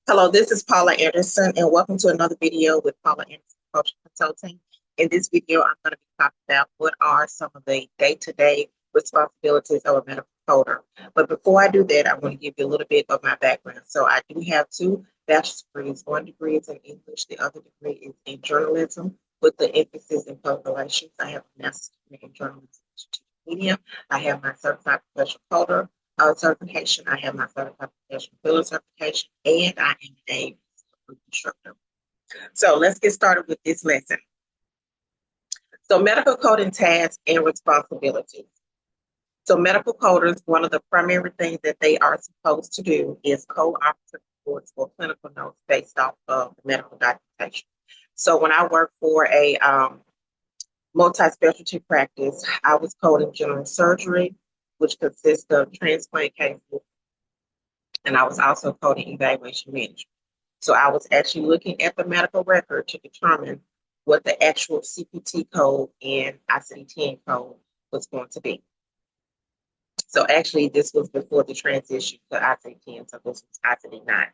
Hello, this is Paula Anderson, and welcome to another video with Paula Anderson Coaching Consulting. In this video, I'm going to be talking about what are some of the day-to-day responsibilities of a medical coder. But before I do that, I want to give you a little bit of my background. So I do have two bachelor's degrees. One degree is in English, the other degree is in journalism with the emphasis in public relations. I have a master's degree in journalism and strategic media. I have my certified professional coder certification. I have my certified professional biller certification, and I am a instructor. So let's get started with this lesson. So medical coding tasks and responsibilities. So medical coders, one of the primary things that they are supposed to do is code operative reports or clinical notes based off of the medical documentation. So when I worked for a multi-specialty practice, I was coding general surgery, which consists of transplant cases, and I was also coding evaluation management. So I was actually looking at the medical record to determine what the actual CPT code and ICD-10 code was going to be. So actually, this was before the transition to ICD-10, so this was ICD-9.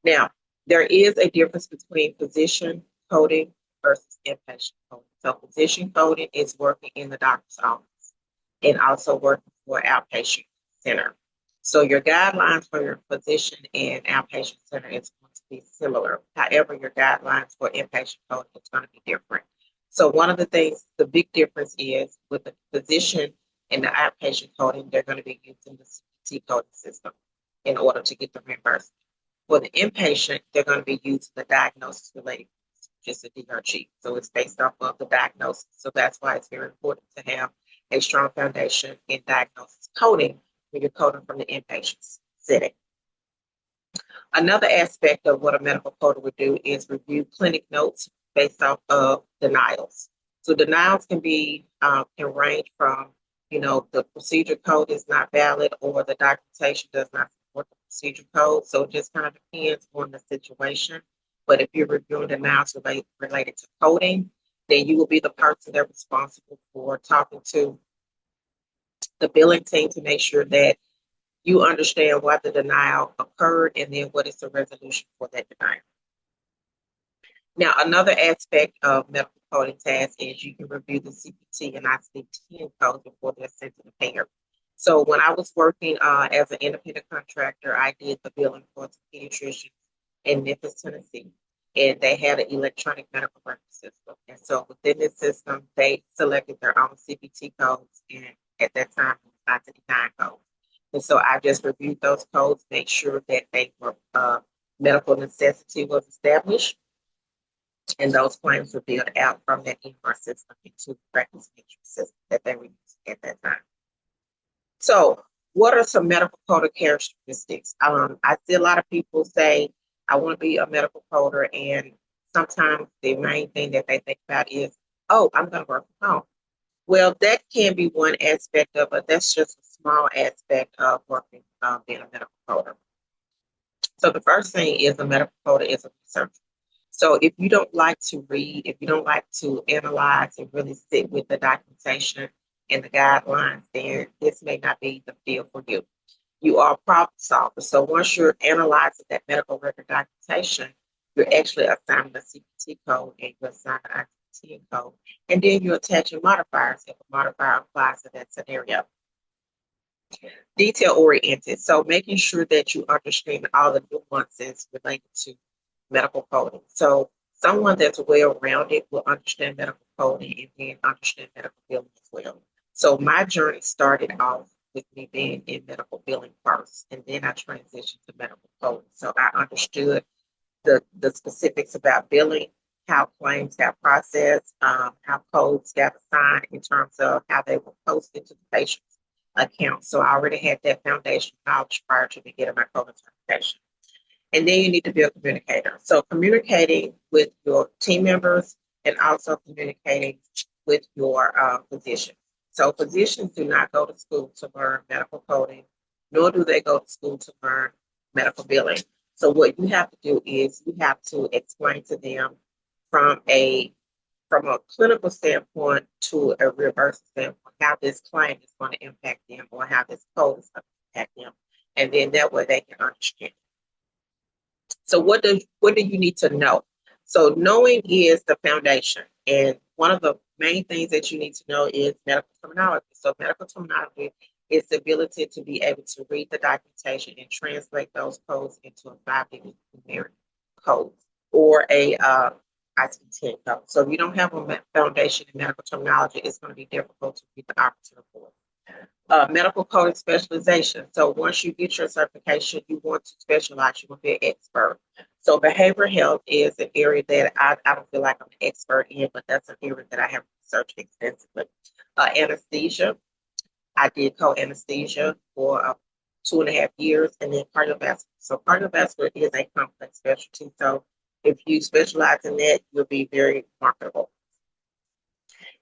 Now, there is a difference between physician coding versus inpatient coding. So physician coding is working in the doctor's office and also working for an outpatient center. So your guidelines for your physician and outpatient center is going to be similar. However, your guidelines for inpatient coding is going to be different. So one of the things, the big difference is with the physician and the outpatient coding, they're going to be using the CPT coding system in order to get the reimbursement. For the inpatient, they're going to be using the diagnosis related, just a DRG. So it's based off of the diagnosis. So that's why it's very important to have a strong foundation in diagnosis coding when you're coding from the inpatient setting. Another aspect of what a medical coder would do is review clinic notes based off of denials. So denials can range from, the procedure code is not valid or the documentation does not support the procedure code. So it just kind of depends on the situation. But if you're reviewing denials related to coding, then you will be the person that's responsible for talking to the billing team to make sure that you understand why the denial occurred and then what is the resolution for that denial. Now, another aspect of medical coding tasks is you can review the CPT and ICD-10 codes before they're sent to the payer. So when I was working as an independent contractor, I did the billing for the pediatricians in Memphis, Tennessee, and they had an electronic medical record system. And so within this system, they selected their own CPT codes, and at that time, it was ICD-9 codes. And so I just reviewed those codes, make sure that they were medical necessity was established, and those claims were billed out from that EMR system into the practice management system that they were using at that time. So, what are some medical coder characteristics? I see a lot of people say, I want to be a medical coder, and sometimes the main thing that they think about is, oh, I'm going to work from home. Well, that can be one aspect of it. That's just a small aspect of working, being a medical coder. So the first thing is a medical coder is a researcher. So if you don't like to read, if you don't like to analyze and really sit with the documentation and the guidelines, then this may not be the field for you. You are a problem solver. So once you're analyzing that medical record documentation, you're actually assigning a CPT code and you're assigning an ICD-10 code. And then you're attaching modifiers if a modifier applies to that scenario. Detail oriented. So making sure that you understand all the nuances related to medical coding. So someone that's well-rounded will understand medical coding and then understand medical billing as well. So my journey started off with me being in medical billing first, and then I transitioned to medical coding. So I understood the specifics about billing, how claims got processed, how codes got assigned in terms of how they were posted to the patient's account. So I already had that foundation knowledge prior to me getting my coding certification. And then you need to be a communicator. So communicating with your team members and also communicating with your physicians. So physicians do not go to school to learn medical coding, nor do they go to school to learn medical billing. So what you have to do is you have to explain to them from a clinical standpoint to a reimbursement standpoint how this claim is going to impact them or how this code is going to impact them. And then that way they can understand. So what do you need to know? So knowing is the foundation. And one of the main things that you need to know is medical terminology. So medical terminology is the ability to be able to read the documentation and translate those codes into a 5-digit numeric code or a ICD-10 code. So if you don't have a foundation in medical terminology, it's going to be difficult to read the operative report. Medical coding specialization. So once you get your certification, you want to specialize, you want to be an expert. So behavioral health is an area that I don't feel like I'm an expert in, but that's an area that I have researched extensively. Anesthesia, I did co-anesthesia for 2.5 years, and then cardiovascular. So cardiovascular is a complex specialty. So if you specialize in that, you'll be very marketable.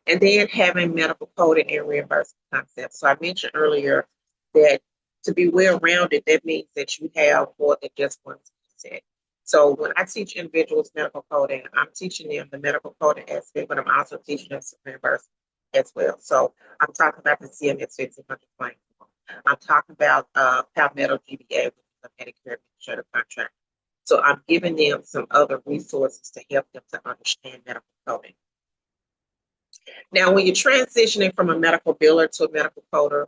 And then having medical coding and reimbursement concepts. So I mentioned earlier that to be well-rounded, that means that you have more than just one skill set. So when I teach individuals medical coding, I'm teaching them the medical coding aspect, but I'm also teaching them some reimbursement as well. So I'm talking about the CMS 1500 claim. I'm talking about Palmetto GBA, which is a Medicare Administrative Contract. So I'm giving them some other resources to help them to understand medical coding. Now, when you're transitioning from a medical biller to a medical coder,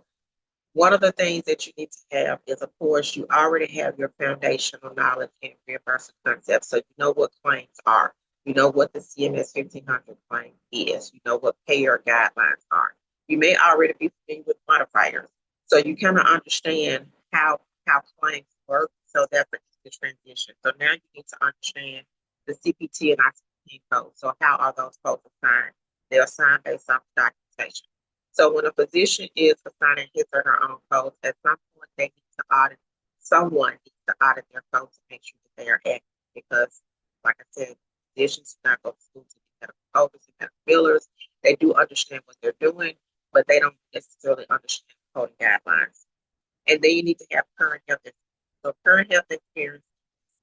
one of the things that you need to have is, of course, you already have your foundational knowledge in reimbursement concepts. So you know what claims are. You know what the CMS 1500 claim is. You know what payer guidelines are. You may already be familiar with modifiers. So you kind of understand how claims work. So that's the transition. So now you need to understand the CPT and ICD code. So how are those codes assigned? They're assigned based on documentation. So when a physician is assigning his or her own codes, at some point they need to audit, someone needs to audit their codes to make sure that they are accurate. Because, like I said, physicians do not go to school to be medical coders and medical billers. They do understand what they're doing, but they don't necessarily understand the coding guidelines. And then you need to have current health experience. So current health experience,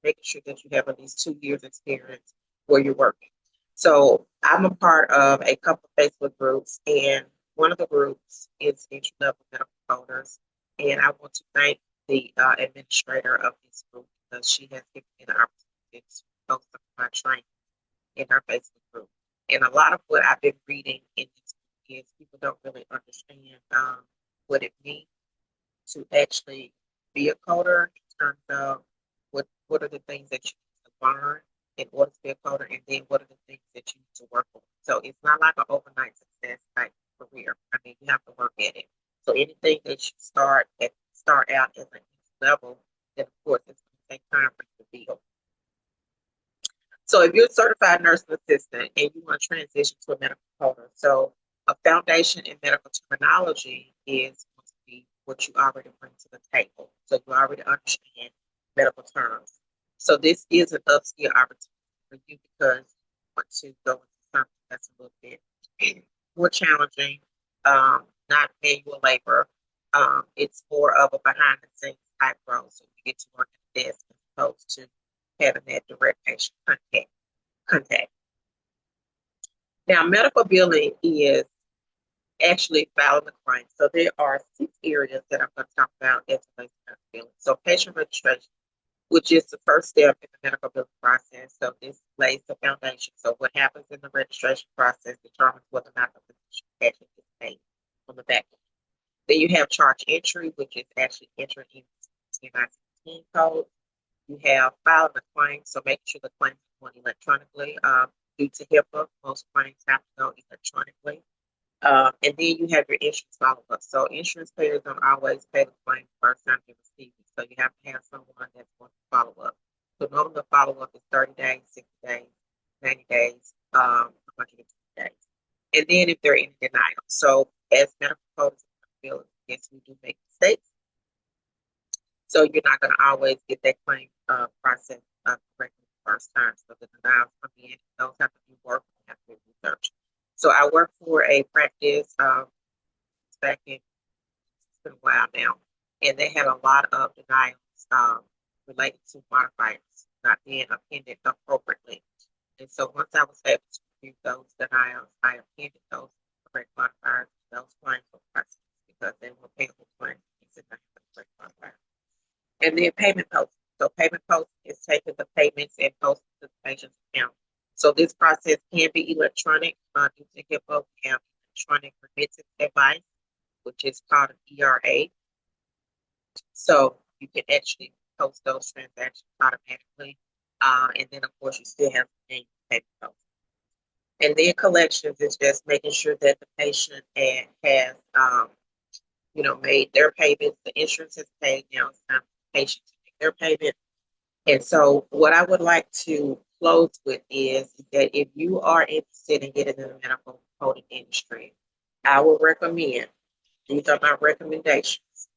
making sure that you have at least 2 years experience where you're working. So I'm a part of a couple of Facebook groups, and one of the groups is entry level medical coders. And I want to thank the administrator of this group because she has given me the opportunity to post some of my training in her Facebook group. And a lot of what I've been reading in this group is people don't really understand what it means to actually be a coder in terms of what are the things that you need to learn in order to be a coder, and then what are the things that you need to work on. So it's not like an overnight success type career. I mean, you have to work at it. So anything that you start out as an entry level, then of course it's going to take time for you to build. So if you're a certified nursing assistant and you want to transition to a medical coder, so a foundation in medical terminology is going to be what you already bring to the table. So you already understand medical terms. So this is an upskill opportunity for you because you want to go into something that's a little bit more challenging, not manual labor. It's more of a behind the scenes type role. So you get to work at the desk as opposed to having that direct patient contact. Now, medical billing is actually filing the claim. So there are 6 areas that I'm going to talk about as relates to medical billing. So patient registration, which is the first step in the medical billing process. So this lays the foundation. So what happens in the registration process determines whether or not the physician actually gets paid on the back end. Then you have charge entry, which is actually entering in the ICD code. You have filing the claim, so making sure the claim is going electronically. Due to HIPAA, most claims have to go electronically. And then you have your insurance follow-up. So insurance payers don't always pay the claim the first time they receive it. So you have to have someone that's going to follow up. So normally the follow-up is 30 days, 60 days, 90 days, 120 days. And then if they're in denial. So as medical coders, yes, we do make mistakes. So you're not going to always get that claim processed correctly the first time. So the denials come in, those have to be worked and have to be researched. So I work for a practice back in, it's been a while now, and they had a lot of denials related to modifiers not being appended appropriately. And so once I was able to review those denials, I appended those correct modifiers to those claims were processed because they were payable claims and not the correct modifiers. And then payment post. So payment posting is taking the payments and posting to the patient's account. So this process can be electronic. Due to HIPAA, we have electronic remittance advice, which is called an ERA. So you can actually post those transactions automatically. And then, of course, you still have to pay payment post. And then collections is just making sure that the patient has, made their payments. The insurance is paid. Now it's time for the patient to make their payment. And so what I would like to close with is that if you are interested in getting in the medical coding industry, I would recommend, these are my recommendations.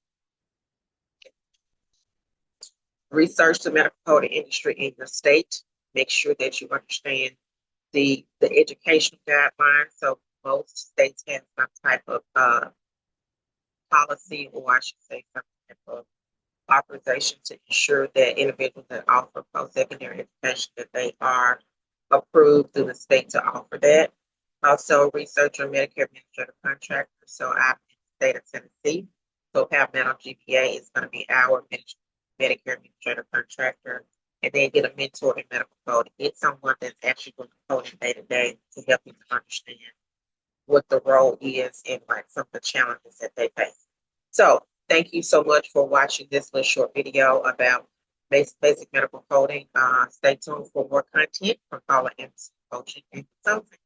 Research the medical coding industry in your state. Make sure that you understand the educational guidelines. So most states have some type of policy, or I should say some type of authorization to ensure that individuals that offer post-secondary education, that they are approved through the state to offer that. Also, research on Medicare Administrative Contractor. So I'm in the state of Tennessee. So Palmetto GPA is going to be our Medicare Administrative Contractor. And then get a mentor in medical code. Get someone that's actually going to code day to day to help you to understand what the role is and like some of the challenges that they face. So thank you so much for watching this little short video about basic medical coding. Stay tuned for more content from Paula Emerson Coaching and Consulting.